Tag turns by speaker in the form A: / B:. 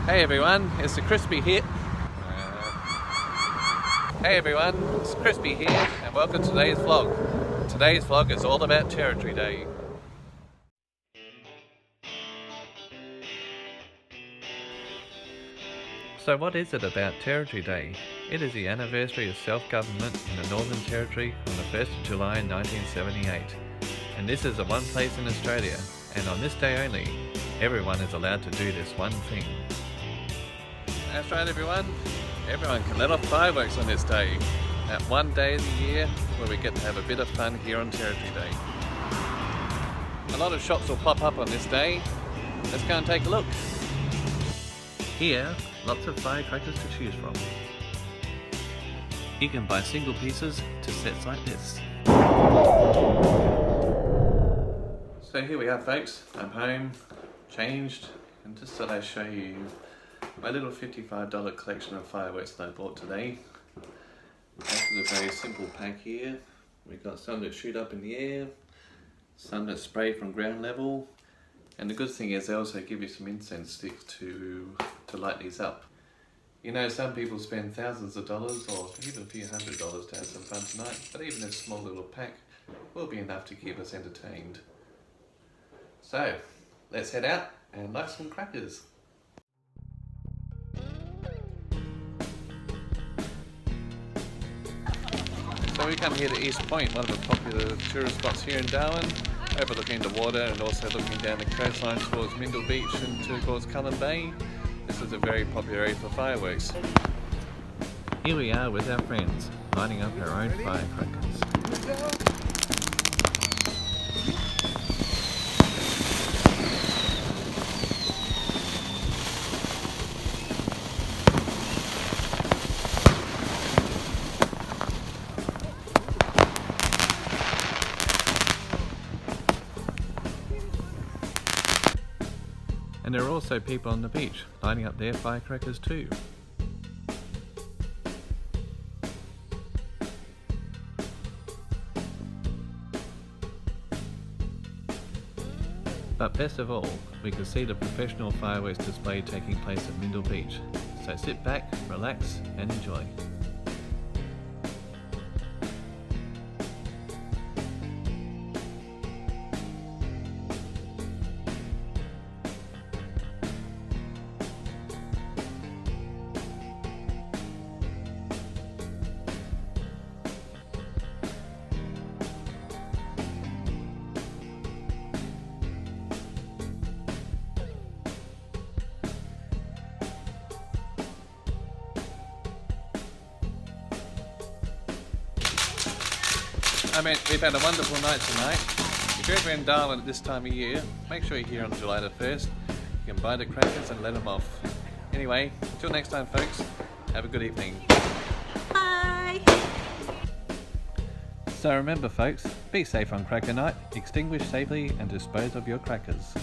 A: Hey everyone, it's the Crispy here. Hey everyone, it's Crispy here, and welcome to today's vlog. Today's vlog is all about Territory Day. So what is it about Territory Day? It is the anniversary of self-government in the Northern Territory on the 1st of July 1978. And this is the one place in Australia, and on this day only, everyone is allowed to do this one thing. That's right everyone can let off fireworks on this day. That one day of the year where we get to have a bit of fun here on Territory Day. A lot of shops will pop up on this day. Let's go and take a look. Here, lots of firecrackers to choose from. You can buy single pieces to sets like this. So here we are folks, I'm home, changed, and just thought I'd show you my little $55 collection of fireworks that I bought today. This is a very simple pack here. We've got some that shoot up in the air, some that spray from ground level, and the good thing is they also give you some incense sticks to light these up. You know, some people spend thousands of dollars or even a few $100s to have some fun tonight, but even this small little pack will be enough to keep us entertained. So, let's head out and light some crackers. So we come here to East Point, one of the popular tourist spots here in Darwin, overlooking the water and also looking down the coastline towards Mindle Beach and towards Cullen Bay. This is a very popular area for fireworks. Here we are with our friends, lighting up our own firecrackers. And there are also people on the beach lighting up their firecrackers too. But best of all, we can see the professional fireworks display taking place at Mindle Beach. So sit back, relax and enjoy. We've had a wonderful night tonight. If you're ever in Darwin at this time of year, make sure you're here on July the 1st. You can buy the crackers and let them off. Anyway, until next time folks, have a good evening.
B: Bye!
A: So remember folks, be safe on cracker night, extinguish safely and dispose of your crackers.